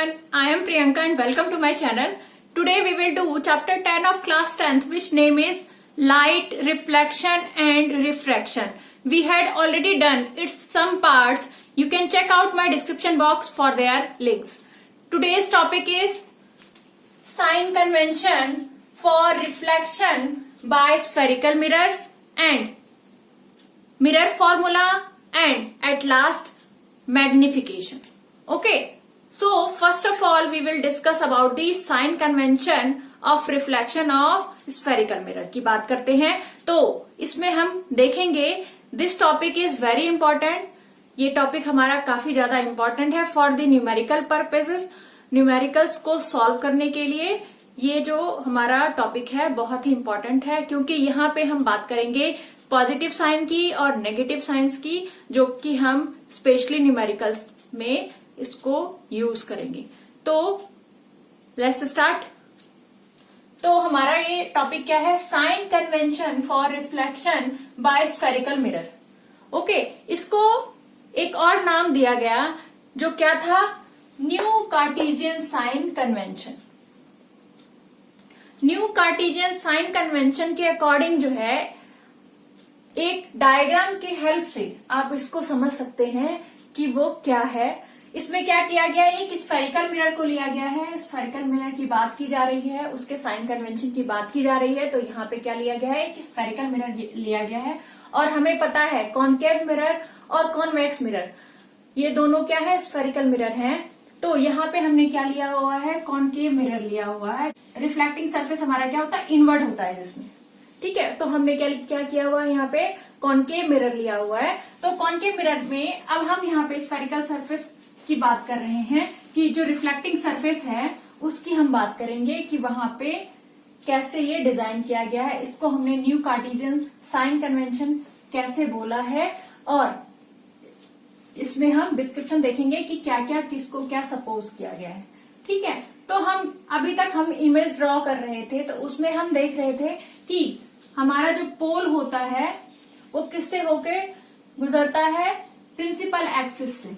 everyone, I am Priyanka and welcome to my channel. Today we will do chapter 10 of class 10th which name is Light, Reflection and Refraction. We had already done its some parts. You can check out my description box for their links. Today's topic is sign convention for reflection by spherical mirrors and mirror formula and at last magnification. Okay. So first of all we will discuss about the sign convention of reflection of spherical mirror की बात करते हैं. तो इसमें हम देखेंगे this topic is very important. ये topic हमारा काफी ज्यादा इम्पोर्टेंट है for the numerical purposes. Numericals को सॉल्व करने के लिए ये जो हमारा टॉपिक है बहुत ही इम्पोर्टेंट है क्योंकि यहाँ पे हम बात करेंगे पॉजिटिव साइन की और नेगेटिव साइंस की जो कि हम स्पेशली न्यूमेरिकल्स में इसको यूज करेंगे. तो लेट्स स्टार्ट. तो हमारा ये टॉपिक क्या है? Sign convention for reflection by spherical mirror. Okay, इसको एक और नाम दिया गया जो क्या था? New Cartesian sign convention. New Cartesian sign convention के अकॉर्डिंग जो है एक डायग्राम के हेल्प से आप इसको समझ सकते हैं कि वो क्या है. इसमें क्या किया गया है? एक स्फेरिकल मिरर को लिया गया है. स्फेरिकल मिरर की बात की जा रही है, उसके साइन कन्वेंशन की बात की जा रही है. तो यहाँ पे क्या लिया गया है? एक स्फेरिकल मिरर लिया गया है और हमें पता है कॉनकेव मिरर और कॉन्वेक्स मिरर ये दोनों क्या है? स्फेरिकल मिरर हैं. तो यहाँ पे हमने क्या लिया हुआ है? कॉनकेव मिरर लिया हुआ है. रिफ्लेक्टिंग सरफेस हमारा क्या होता है? इनवर्ड होता है इसमें. ठीक है, तो हमने क्या किया हुआ है? यहाँ पे कॉनकेव मिरर लिया हुआ है. तो कॉनकेव मिरर में अब हम यहाँ पे स्फेरिकल सरफेस की बात कर रहे हैं कि जो रिफ्लेक्टिंग सरफेस है उसकी हम बात करेंगे कि वहां पे कैसे ये डिजाइन किया गया है. इसको हमने न्यू कार्टेशियन साइन कन्वेंशन कैसे बोला है और इसमें हम डिस्क्रिप्शन देखेंगे कि क्या क्या किसको क्या सपोज किया गया है. ठीक है, तो हम अभी तक हम इमेज ड्रॉ कर रहे थे तो उसमें हम देख रहे थे कि हमारा जो पोल होता है वो किससे होके गुजरता है? प्रिंसिपल एक्सिस से.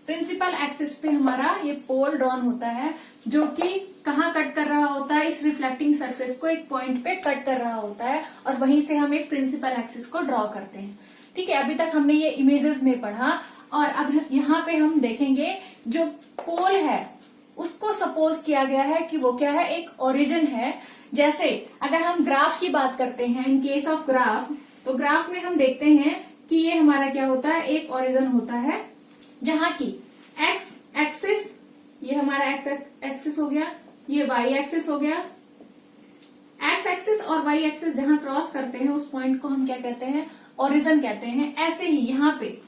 प्रिंसिपल एक्सिस पे हमारा ये पोल ड्रॉन होता है जो कि कहाँ कट कर रहा होता है? इस रिफ्लेक्टिंग सरफेस को एक पॉइंट पे कट कर रहा होता है और वहीं से हम एक प्रिंसिपल एक्सिस को ड्रॉ करते हैं. ठीक है, अभी तक हमने ये इमेजेस में पढ़ा और अब यहाँ पे हम देखेंगे जो पोल है उसको सपोज किया गया है कि वो क्या है? एक ओरिजिन है. जैसे अगर हम ग्राफ की बात करते हैं, इन केस ऑफ ग्राफ, तो ग्राफ में हम देखते हैं कि ये हमारा क्या होता है? एक ओरिजिन होता है जहां की एक्स एक्सिस, ये हमारा एक्स एक्सिस हो गया, ये वाई एक्सिस हो गया. एक्स एक्सिस और वाई एक्सिस जहां क्रॉस करते हैं उस पॉइंट को हम क्या कहते हैं? ओरिजिन कहते हैं. ऐसे ही यहाँ पे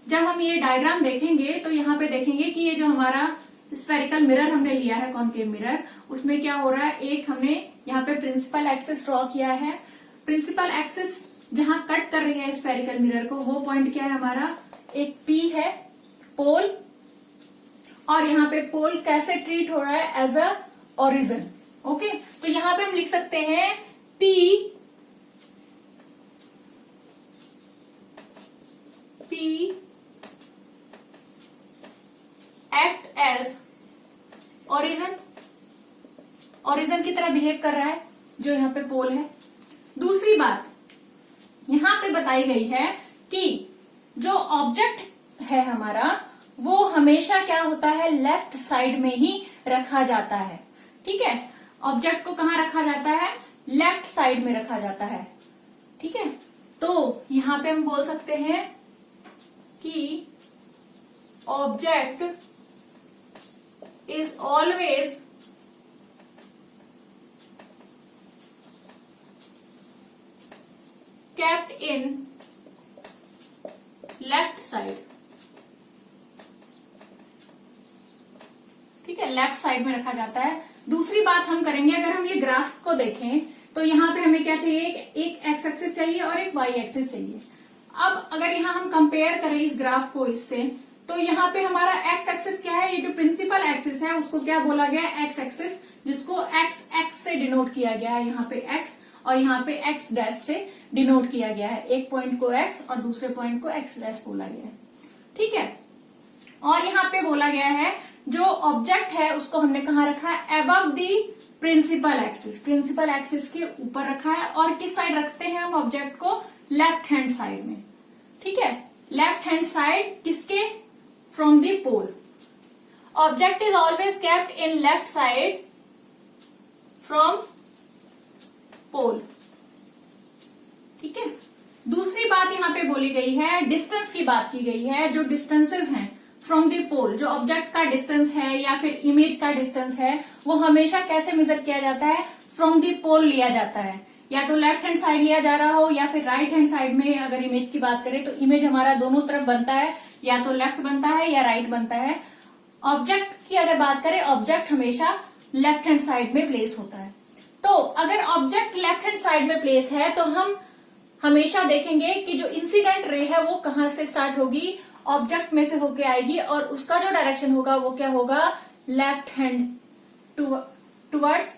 जब हम ये डायग्राम देखेंगे तो यहाँ पे देखेंगे कि ये जो हमारा स्फेरिकल मिरर हमने लिया है कॉनकेव मिरर, उसमें क्या हो रहा है? एक हमने यहाँ पे प्रिंसिपल एक्सिस ड्रॉ किया है. प्रिंसिपल एक्सिस जहां कट कर रही है स्फेरिकल मिरर को वो पॉइंट क्या है हमारा? एक पी है, पोल. और यहाँ पे पोल कैसे ट्रीट हो रहा है? As a origin. ओके, तो यहाँ पे हम लिख सकते हैं P act as origin. Origin की तरह बिहेव कर रहा है जो यहाँ पे पोल है. दूसरी बात यहाँ पे बताई गई है कि जो ऑब्जेक्ट है हमारा वो हमेशा क्या होता है? लेफ्ट साइड में ही रखा जाता है. ठीक है, ऑब्जेक्ट को कहाँ रखा जाता है? लेफ्ट साइड में रखा जाता है. ठीक है, तो यहाँ पे हम बोल सकते हैं कि object is always kept in left side. ठीक है, लेफ्ट साइड में रखा जाता है. दूसरी बात हम करेंगे, अगर हम ये ग्राफ को देखें तो यहाँ पे हमें क्या चाहिए? एक एक्स एक्सिस चाहिए और एक वाई एक्सिस चाहिए. अब अगर यहाँ हम कंपेयर करें इस ग्राफ को इससे, तो यहाँ पे हमारा एक्स एक्सिस क्या है? ये जो प्रिंसिपल एक्सिस है उसको क्या बोला गया है? एक्स एक्सिस, जिसको एक्स एक्स से डिनोट किया गया है. यहाँ पे एक्स और यहाँ पे एक्स डैश से डिनोट किया गया है. एक पॉइंट को एक्स और दूसरे पॉइंट को एक्स डैश बोला गया है. ठीक है, और यहाँ पे बोला गया है जो ऑब्जेक्ट है उसको हमने कहाँ रखा है, above the principal axis, principal axis के ऊपर रखा है। और किस साइड रखते हैं हम ऑब्जेक्ट को, लेफ्ट हैंड साइड में, ठीक है, लेफ्ट हैंड साइड किसके, from the pole. Object is always kept in left side from pole, ठीक है। दूसरी बात यहां पे बोली गई है, डिस्टेंस की बात की गई है। जो डिस्टेंसेस हैं फ्रॉम द पोल, जो ऑब्जेक्ट का डिस्टेंस है या फिर इमेज का डिस्टेंस है, वो हमेशा कैसे मेजर किया जाता है, फ्रॉम द पोल लिया जाता है। या तो लेफ्ट हैंड साइड लिया जा रहा हो या फिर राइट हैंड साइड में। अगर इमेज की बात करें तो इमेज हमारा दोनों तरफ बनता है, या तो लेफ्ट बनता है या राइट बनता है। ऑब्जेक्ट की अगर बात करें, ऑब्जेक्ट हमेशा लेफ्ट हैंड साइड में प्लेस होता है। तो अगर ऑब्जेक्ट लेफ्ट हैंड साइड में प्लेस है तो हम हमेशा देखेंगे कि जो इंसिडेंट रे है वो कहां से स्टार्ट होगी, ऑब्जेक्ट में से होके आएगी, और उसका जो डायरेक्शन होगा वो क्या होगा, left hand towards,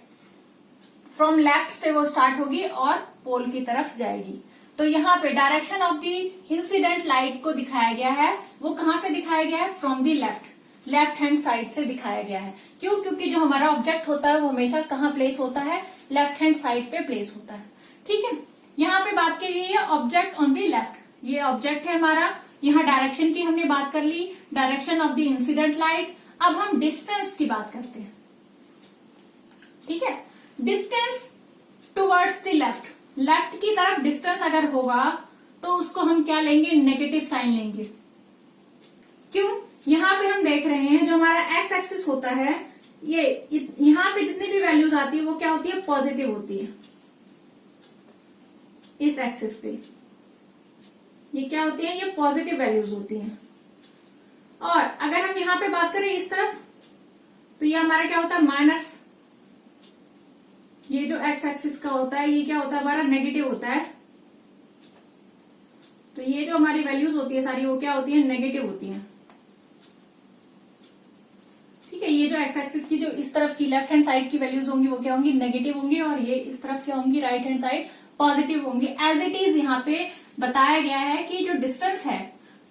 from left से वो स्टार्ट होगी और पोल की तरफ जाएगी। तो यहाँ पे direction of the incident light को दिखाया गया है, वो कहां से दिखाया गया है, from the left hand side से दिखाया गया है। क्यों, क्योंकि जो हमारा ऑब्जेक्ट होता है वो हमेशा कहाँ प्लेस होता है, लेफ्ट हैंड साइड पे प्लेस होता है, ठीक है। यहाँ पे बात की गई है ऑब्जेक्ट ऑन दी लेफ्ट, ये ऑब्जेक्ट है हमारा। यहाँ डायरेक्शन की हमने बात कर ली, direction of the incident light. अब हम डिस्टेंस की बात करते हैं, ठीक है। Distance towards the left, left की तरफ डिस्टेंस अगर होगा तो उसको हम क्या लेंगे, नेगेटिव साइन लेंगे। क्यों, यहाँ पे हम देख रहे हैं जो हमारा एक्स एक्सिस होता है, ये यहाँ पे जितनी भी वैल्यूज आती है वो क्या होती है, पॉजिटिव होती है। इस एक्सिस पे ये क्या होती है, ये पॉजिटिव वैल्यूज होती हैं। और अगर हम यहाँ पे बात करें इस तरफ, तो ये हमारा क्या होता है, माइनस। ये जो एक्स एक्सिस का होता है ये क्या होता है, हमारा नेगेटिव होता है। तो ये जो हमारी वैल्यूज होती है सारी वो क्या होती है, नेगेटिव होती हैं, ठीक है। ये जो एक्स एक्सिस की जो इस तरफ की लेफ्ट हैंड साइड की वैल्यूज होंगी वो क्या होंगी, नेगेटिव होंगी, और ये इस तरफ क्या होंगी, राइट हैंड साइड पॉजिटिव होंगी। एज इट इज यहाँ पे बताया गया है कि जो डिस्टेंस है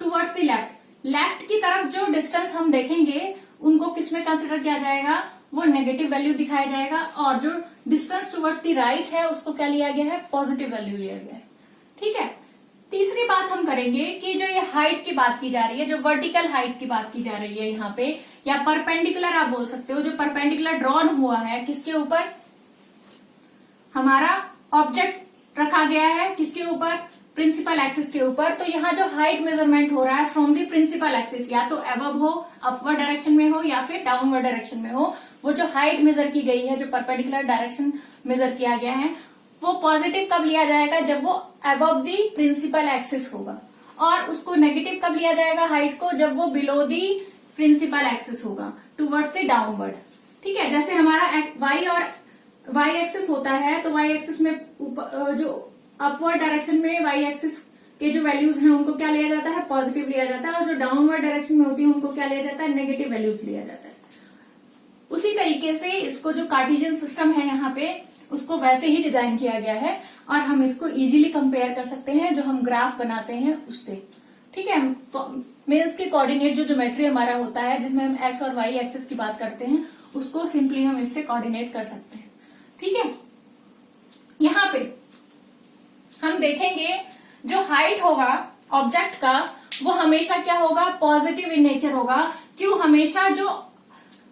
टुवर्ड्स द लेफ्ट, लेफ्ट की तरफ जो डिस्टेंस हम देखेंगे उनको किसमें कंसिडर किया जाएगा, वो नेगेटिव वैल्यू दिखाया जाएगा। और जो डिस्टेंस टुवर्ड्स द राइट है उसको क्या लिया गया है, पॉजिटिव वैल्यू लिया गया है, ठीक है। तीसरी बात हम करेंगे कि जो ये हाइट की बात की जा रही है, जो वर्टिकल हाइट की बात की जा रही है यहाँ पे, या परपेंडिकुलर आप बोल सकते हो, जो परपेंडिकुलर ड्रॉन हुआ है किसके ऊपर, हमारा ऑब्जेक्ट रखा गया है किसके ऊपर, प्रिंसिपल एक्सिस के ऊपर। तो यहाँ जो हाइट मेजरमेंट हो रहा है फ्रॉम दी प्रिंसिपल एक्सिस, या तो अबव हो, अपवर्ड डायरेक्शन में हो, या फिर डाउनवर्ड डायरेक्शन में हो, वो जो हाइट मेजर की गई है, जो परपेंडिकुलर डायरेक्शन मेजर किया गया है, वो पॉजिटिव कब लिया जाएगा, जब वो अबव दी प्रिंसिपल एक्सिस होगा। और उसको नेगेटिव कब लिया जाएगा हाइट को, जब वो बिलो दी प्रिंसिपल एक्सिस होगा, टुवर्ड्स द डाउनवर्ड, ठीक है। जैसे हमारा वाई और वाई एक्सिस होता है, तो वाई एक्सिस में जो अपवर्ड डायरेक्शन में वाई एक्सिस के जो वैल्यूज हैं उनको क्या लिया जाता है, पॉजिटिव लिया जाता है, और जो डाउनवर्ड डायरेक्शन में होती है उनको क्या लिया जाता है, नेगेटिव वैल्यूज लिया जाता है। उसी तरीके से इसको जो कार्टेशियन सिस्टम है यहाँ पे, उसको वैसे ही डिजाइन किया गया है, और हम इसको इजीली कंपेयर कर सकते हैं जो हम ग्राफ बनाते हैं उससे, ठीक है। मीन्स की कोऑर्डिनेट जो ज्योमेट्री हमारा होता है, जिसमें हम एक्स और वाई एक्सिस की बात करते हैं, उसको सिंपली हम इससे कोऑर्डिनेट कर सकते हैं, ठीक है। यहाँ पे हम देखेंगे जो हाइट होगा ऑब्जेक्ट का वो हमेशा क्या होगा, पॉजिटिव इन नेचर होगा। क्यों, हमेशा जो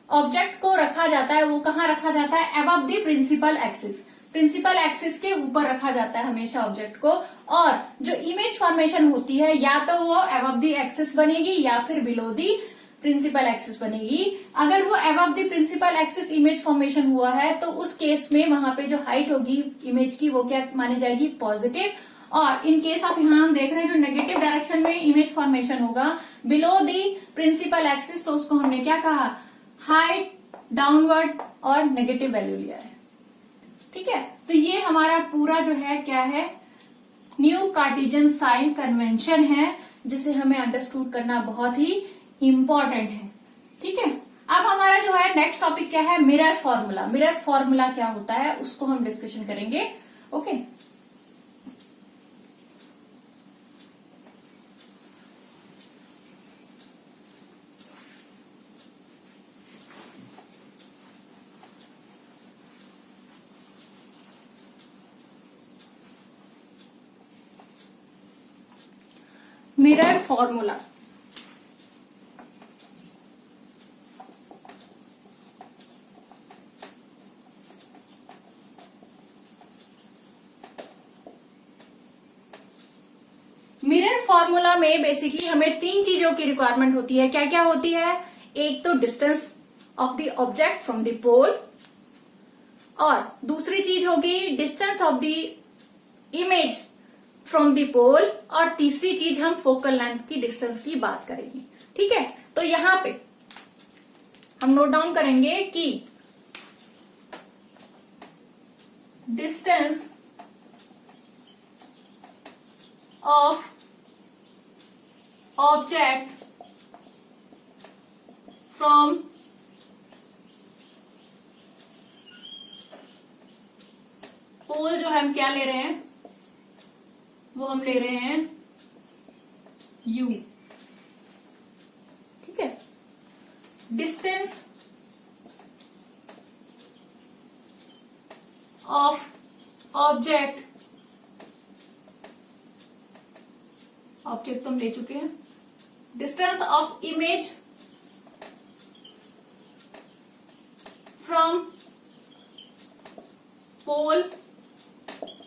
ऑब्जेक्ट को रखा जाता है वो कहाँ रखा जाता है, above the principal axis, principal axis के ऊपर रखा जाता है हमेशा ऑब्जेक्ट को। और जो इमेज फॉर्मेशन होती है या तो वो अबव द एक्सिस बनेगी या फिर बिलो दी प्रिंसिपल एक्सिस बनेगी। अगर वो above the principal axis image formation हुआ है तो उस केस में वहां पे जो हाइट होगी इमेज की वो क्या मानी जाएगी, पॉजिटिव। और इन केस ऑफ यहाँ हम देख रहे हैं जो नेगेटिव डायरेक्शन में इमेज फॉर्मेशन होगा बिलो दी प्रिंसिपल एक्सिस, तो उसको हमने क्या कहा, हाइट, डाउनवर्ड और नेगेटिव वैल्यू लिया है, ठीक है। तो ये हमारा पूरा जो है क्या है, न्यू कार्टेशियन साइन कन्वेंशन है, जिसे हमें अंडरस्टूड करना बहुत ही इम्पोर्टेंट है, ठीक है। अब हमारा जो है नेक्स्ट टॉपिक क्या है, मिरर फॉर्मूला। मिरर फॉर्मूला क्या होता है उसको हम डिस्कशन करेंगे, okay. Mirror formula. Mirror formula में बेसिकली हमें तीन चीजों की रिक्वायरमेंट होती है। क्या क्या होती है? एक तो distance of the object from the pole, और दूसरी चीज होगी distance of the image from the pole, और तीसरी चीज हम फोकल लेंथ की डिस्टेंस की बात करेंगे। ठीक है, तो यहां पे हम नोट डाउन करेंगे कि distance of object from pole जो हम क्या ले रहे हैं, वो हम ले रहे हैं u। ठीक है, डिस्टेंस ऑफ ऑब्जेक्ट तो हम ले चुके हैं। Distance of image from pole,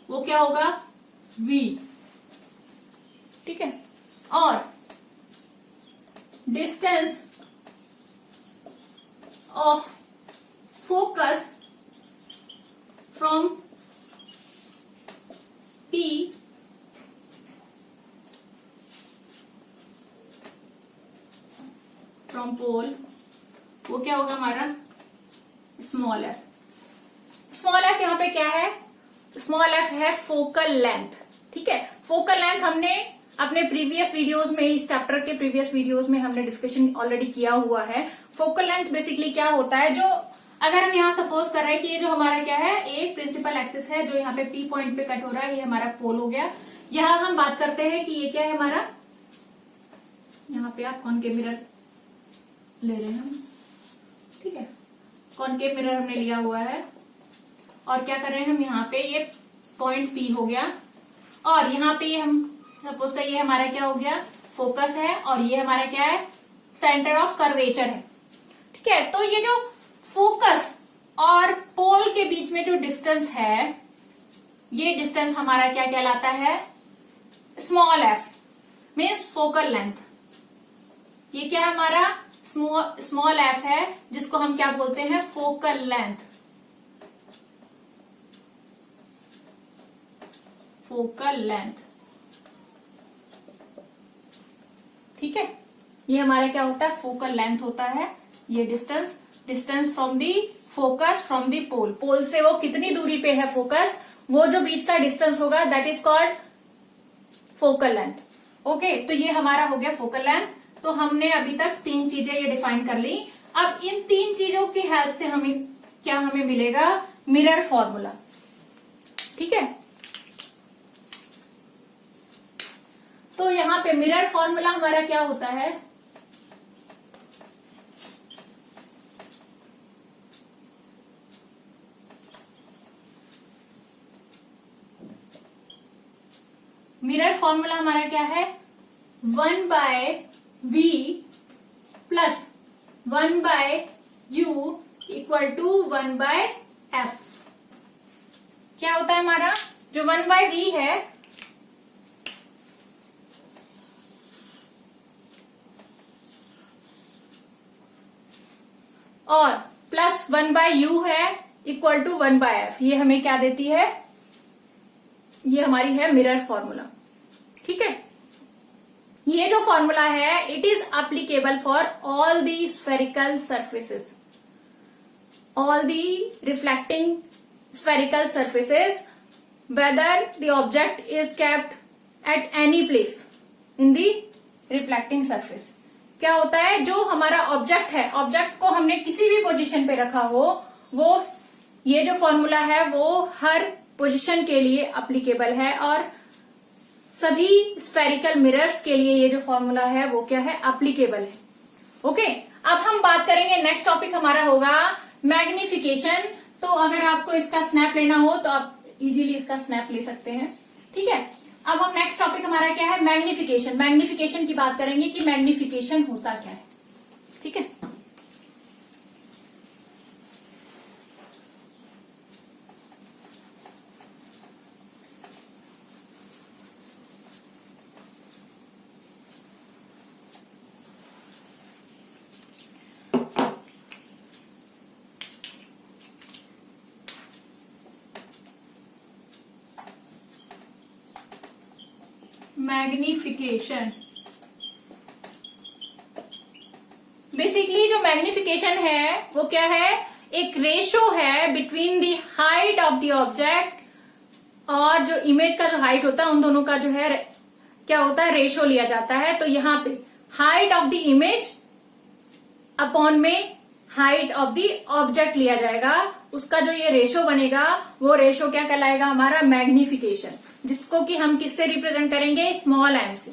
वो क्या होगा? v। ठीक है, और distance of focus from p from pole, वो क्या होगा हमारा? Small F. स्मॉल एफ यहां पे क्या है? स्मॉल एफ है फोकल लेंथ। ठीक है, फोकल लेंथ हमने अपने प्रीवियस वीडियोस में, इस चैप्टर के प्रीवियस वीडियोस में हमने डिस्कशन ऑलरेडी किया हुआ है। फोकल लेंथ बेसिकली क्या होता है, जो अगर हम यहाँ सपोज कर रहे हैं कि ये जो हमारा क्या है, एक प्रिंसिपल एक्सिस है जो यहाँ पे पी पॉइंट पे कट हो रहा है, ये हमारा पोल हो गया। यहाँ हम बात करते हैं कि ये क्या है हमारा, यहाँ पे आप कॉनकेव मिरर ले रहे हैं। ठीक है, कॉनकेव मिरर हमने लिया हुआ है, और क्या कर रहे हैं हम, यहाँ पे ये पॉइंट P हो गया, और यहाँ पे हम सपोज का ये हमारा क्या हो गया, फोकस है, और ये हमारा क्या है, सेंटर ऑफ कर्वेचर है। ठीक है, तो ये जो फोकस और पोल के बीच में जो डिस्टेंस है, ये डिस्टेंस हमारा क्या कहलाता है? Small F means focal length. ये क्या है हमारा? स्मॉल एफ है, जिसको हम क्या बोलते हैं? Focal length. Focal length. ठीक है, ये हमारा क्या होता है? फोकल लेंथ होता है। ये distance from the focus from the pole, pole से वो कितनी दूरी पे है फोकस, वो जो बीच का डिस्टेंस होगा, that is called focal length. Okay, तो ये हमारा हो गया फोकल लेंथ। तो हमने अभी तक तीन चीजें ये डिफाइन कर ली। अब इन तीन चीजों की हेल्प से हमें मिलेगा मिरर फॉर्मूला। ठीक है, तो यहां पे मिरर फॉर्मूला हमारा क्या होता है? मिरर फॉर्मूला हमारा क्या है? 1/v plus 1/u equal to 1/f। क्या होता है हमारा? जो 1/v है, और प्लस 1/u है इक्वल टू 1/f, ये हमें क्या देती है? ये हमारी है मिरर फॉर्मूला। ठीक है, ये जो फॉर्मूला है, it is applicable for all the spherical surfaces, all the reflecting spherical surfaces, whether the object is kept at any place in the reflecting surface. क्या होता है, जो हमारा ऑब्जेक्ट है, ऑब्जेक्ट को हमने किसी भी पोजीशन पे रखा हो, वो ये जो फॉर्मूला है वो हर पोजीशन के लिए एप्लीकेबल है, और सभी स्फेरिकल मिरर्स के लिए ये जो फॉर्मूला है वो क्या है? एप्लीकेबल है। ओके, अब हम बात करेंगे, नेक्स्ट टॉपिक हमारा होगा मैग्निफिकेशन। तो अगर आपको इसका स्नैप लेना हो तो आप इजीली इसका स्नैप ले सकते हैं। ठीक है, अब हम नेक्स्ट टॉपिक हमारा क्या है, मैग्निफिकेशन। मैग्निफिकेशन की बात करेंगे कि मैग्निफिकेशन होता क्या है। ठीक है, मैग्निफिकेशन बेसिकली जो मैग्निफिकेशन है वो क्या है, एक रेशो है between the height of the object और जो इमेज का जो हाइट होता है, उन दोनों का जो है क्या होता है, रेशो लिया जाता है। तो यहाँ पे height of the image upon में हाइट ऑफ द ऑब्जेक्ट लिया जाएगा, उसका जो ये रेशो बनेगा वो रेशो क्या कहलाएगा, हमारा मैग्निफिकेशन, जिसको कि हम किससे रिप्रेजेंट करेंगे, स्मॉल एम से।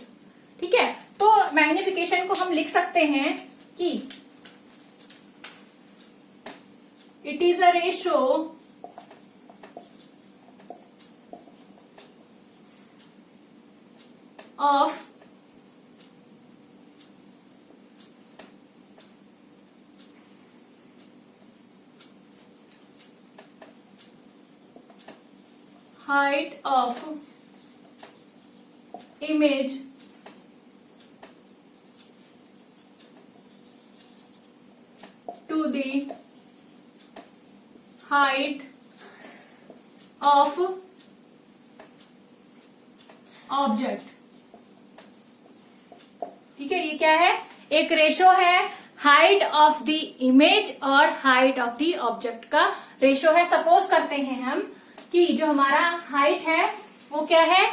ठीक है, तो मैग्निफिकेशन को हम लिख सकते हैं कि it is a ratio of height of image to the height of object। ठीक है, ये क्या है, एक रेशो है हाइट ऑफ द इमेज और हाइट ऑफ द ऑब्जेक्ट का रेशो है। सपोज करते हैं हम कि जो हमारा हाइट है वो क्या है,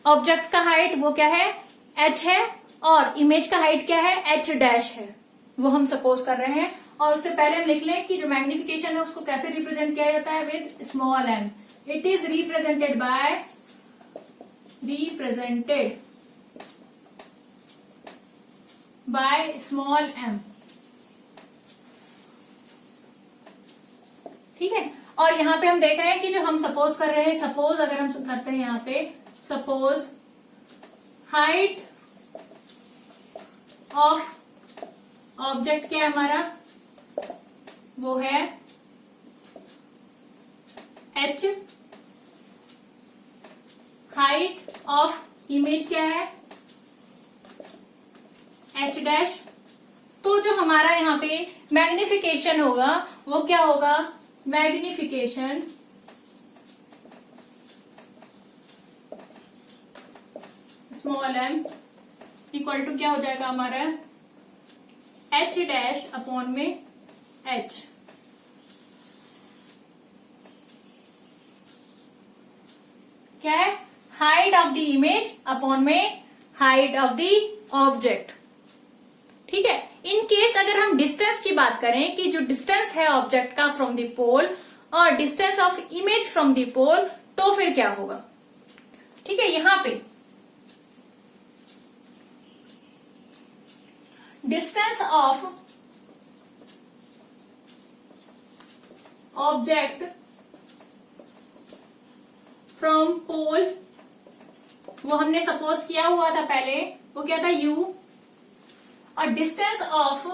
ऑब्जेक्ट का हाइट वो क्या है, h है, और इमेज का हाइट क्या है, h डैश है, वो हम सपोज कर रहे हैं। और उससे पहले हम लिख लें कि जो मैग्निफिकेशन है उसको कैसे रिप्रेजेंट किया जाता है, with small m। It is represented by small m। ठीक है, और यहाँ पे हम देख रहे हैं कि जो हम सपोज कर रहे हैं, सपोज अगर हम करते हैं यहाँ पे, सपोज हाइट ऑफ ऑब्जेक्ट क्या है हमारा, वो है h, हाइट ऑफ इमेज क्या है, h डैश। तो जो हमारा यहाँ पे मैग्निफिकेशन होगा वो क्या होगा, magnification small m equal to क्या हो जाएगा हमारा, h डैश अपॉन में h। क्या है, height of the image upon में हाइट ऑफ द ऑब्जेक्ट। ठीक है, इन केस अगर हम डिस्टेंस की बात करें कि जो डिस्टेंस है ऑब्जेक्ट का फ्रॉम द पोल और distance of image from the pole, तो फिर क्या होगा। ठीक है, यहां पे distance of object from pole वो हमने सपोज किया हुआ था पहले, वो क्या था, u, और distance of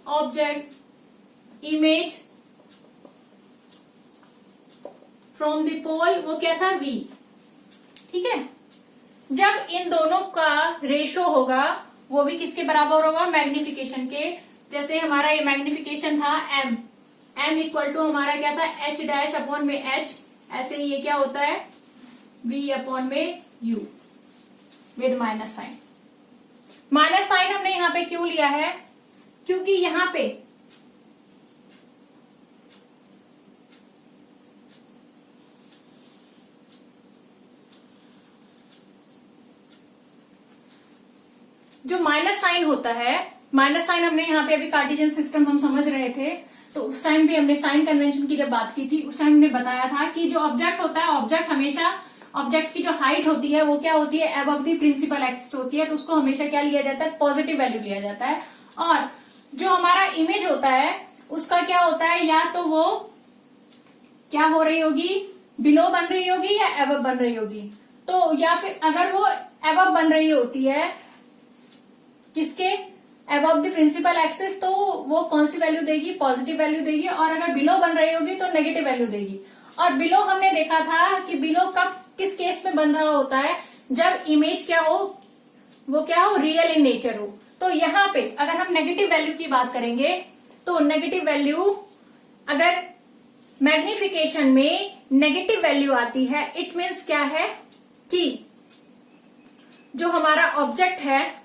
object image from the pole वो क्या था, v। ठीक है, जब इन दोनों का रेशो होगा वो भी किसके बराबर होगा, मैग्निफिकेशन के। जैसे हमारा ये मैग्निफिकेशन था m इक्वल टू हमारा क्या था, h डैश अपॉन में h, ऐसे ही ये क्या होता है, v अपॉन में u with minus sign. Minus sign हमने यहां पे क्यों लिया है, क्योंकि यहां पे जो माइनस साइन होता है, माइनस साइन हमने यहाँ पे अभी कार्टेशियन सिस्टम हम समझ रहे थे, तो उस टाइम भी हमने साइन कन्वेंशन की जब बात की थी, उस टाइम हमने बताया था कि जो ऑब्जेक्ट होता है, ऑब्जेक्ट हमेशा, ऑब्जेक्ट की जो हाइट होती है वो क्या होती है, अबव द प्रिंसिपल एक्सिस होती है, तो उसको हमेशा क्या लिया जाता है, पॉजिटिव वैल्यू लिया जाता है। और जो हमारा इमेज होता है उसका क्या होता है, या तो वो क्या हो रही होगी, बिलो बन रही होगी या एबव बन रही होगी। तो या फिर अगर वो एबव बन रही होती है किसके, एबव द प्रिंसिपल एक्सिस, तो वो कौन सी वैल्यू देगी, पॉजिटिव वैल्यू देगी। और अगर बिलो बन रही होगी तो नेगेटिव वैल्यू देगी। और बिलो हमने देखा था कि बिलो कब किस केस में बन रहा होता है, जब इमेज क्या हो, वो क्या हो, रियल इन नेचर हो। तो यहाँ पे अगर हम नेगेटिव वैल्यू की बात करेंगे तो नेगेटिव वैल्यू, अगर मैग्निफिकेशन में नेगेटिव वैल्यू आती है, इट मीन्स क्या है कि जो हमारा ऑब्जेक्ट है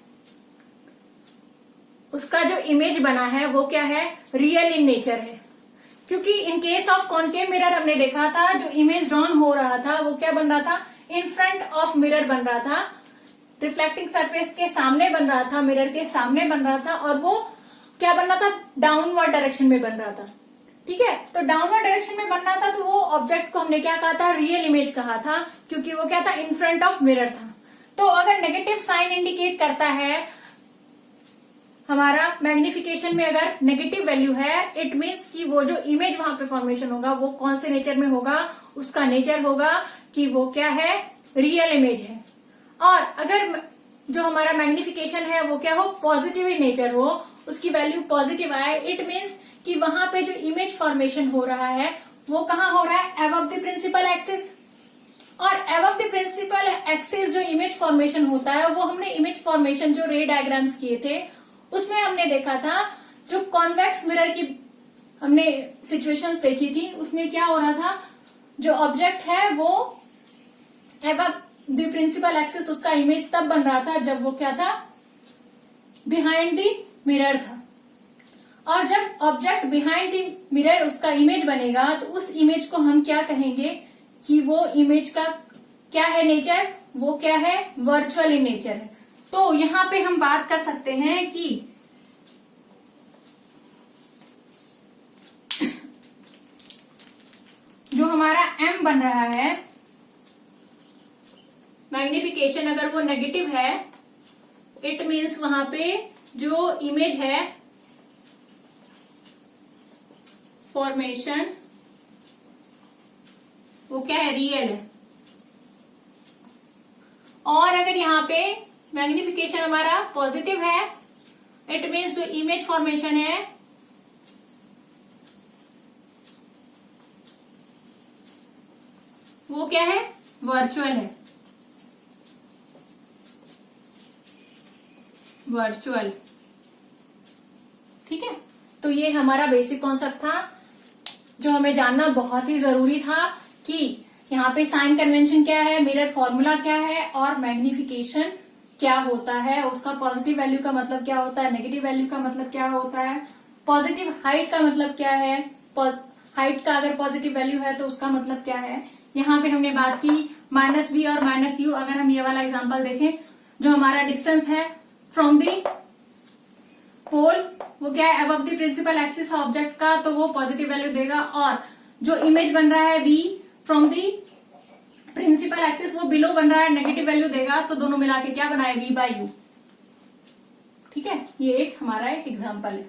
उसका जो इमेज बना है वो क्या है, रियल इन नेचर है। क्योंकि in case of concave mirror हमने देखा था जो इमेज ड्रॉन हो रहा था वो क्या बन रहा था, इन फ्रंट ऑफ मिरर बन रहा था, रिफ्लेक्टिंग सरफेस के सामने बन रहा था, मिरर के सामने बन रहा था। और वो क्या बन रहा था, डाउनवर्ड डायरेक्शन में बन रहा था। ठीक है, तो डाउनवर्ड डायरेक्शन में बन रहा था, तो वो ऑब्जेक्ट को हमने क्या कहा था, रियल इमेज कहा था, क्योंकि वो क्या था, इन फ्रंट ऑफ मिरर था। तो अगर नेगेटिव साइन इंडिकेट करता है हमारा मैग्निफिकेशन में, अगर नेगेटिव वैल्यू है, इट मीन्स कि वो जो इमेज वहां पे फॉर्मेशन होगा वो कौन से नेचर में होगा, उसका नेचर होगा कि वो क्या है, रियल इमेज है। और अगर जो हमारा मैग्निफिकेशन है वो क्या हो, पॉजिटिव इन नेचर हो, उसकी वैल्यू पॉजिटिव आए, इट मीन्स कि वहां पे जो इमेज फॉर्मेशन हो रहा है वो कहाँ हो रहा है, अबव द प्रिंसिपल एक्सिस। और अबव द प्रिंसिपल एक्सिस जो इमेज फॉर्मेशन होता है, वो हमने इमेज फॉर्मेशन जो रे डायग्राम्स किए थे उसमें हमने देखा था, जो कॉन्वेक्स मिरर की हमने सिचुएशंस देखी थी, उसमें क्या हो रहा था, जो ऑब्जेक्ट है वो अबव द प्रिंसिपल एक्सिस, उसका इमेज तब बन रहा था जब वो क्या था, बिहाइंड द मिरर था। और जब ऑब्जेक्ट बिहाइंड द मिरर उसका इमेज बनेगा तो उस इमेज को हम क्या कहेंगे कि वो इमेज का क्या है नेचर, वो क्या है, वर्चुअल इन नेचर है। तो यहाँ पे हम बात कर सकते हैं कि जो हमारा m बन रहा है, मैग्निफिकेशन अगर वो नेगेटिव है, इट मीन्स वहां पे जो इमेज है फॉर्मेशन वो क्या है, रियल है। और अगर यहाँ पे मैग्निफिकेशन हमारा पॉजिटिव है, इट मीन्स जो इमेज फॉर्मेशन है वो क्या है, वर्चुअल है, वर्चुअल। ठीक है, तो ये हमारा बेसिक कॉन्सेप्ट था जो हमें जानना बहुत ही जरूरी था कि यहाँ पे साइन कन्वेंशन क्या है, मिरर फॉर्मूला क्या है, और मैग्निफिकेशन क्या होता है, उसका पॉजिटिव वैल्यू का मतलब क्या होता है, नेगेटिव वैल्यू का मतलब क्या होता है, पॉजिटिव हाइट का मतलब क्या है, हाइट का अगर पॉजिटिव वैल्यू है तो उसका मतलब क्या है। यहाँ पे हमने बात की -v और -u। अगर हम ये वाला एग्जांपल देखें, जो हमारा डिस्टेंस है फ्रॉम दी पोल वो क्या है, above the principal axis object का, तो वो पॉजिटिव वैल्यू देगा। और जो इमेज बन रहा है v from the principal axis, वो बिलो बन रहा है, नेगेटिव वैल्यू देगा। तो दोनों मिला के क्या बनाए, v/u। ठीक है, ये एक हमारा एक एग्जांपल है।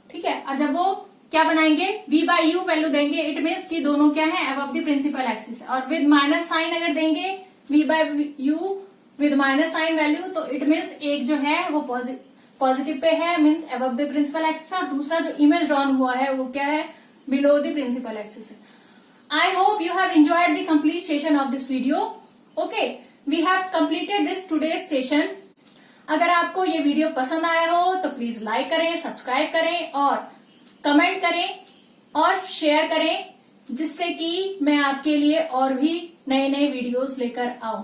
ठीक है, और जब वो क्या बनाएंगे, v/u वैल्यू देंगे, इट मीन्स कि दोनों क्या है, अबव द प्रिंसिपल एक्सिस। और विद माइनस साइन अगर देंगे v/u with minus sign value, तो इट मीन्स एक जो है वो पॉजिटिव पे है, means above the principal axis, और दूसरा जो इमेज ड्रॉन हुआ है वो क्या है, बिलो द प्रिंसिपल एक्सिस है। I hope you have enjoyed the complete session of this video. Okay, we have completed this today's session. अगर आपको ये वीडियो पसंद आया हो तो प्लीज लाइक करें, सब्सक्राइब करें और कमेंट करें और शेयर करें, जिससे कि मैं आपके लिए और भी नए नए वीडियोस लेकर आऊं।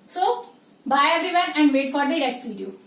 So, bye everyone and wait for the next video.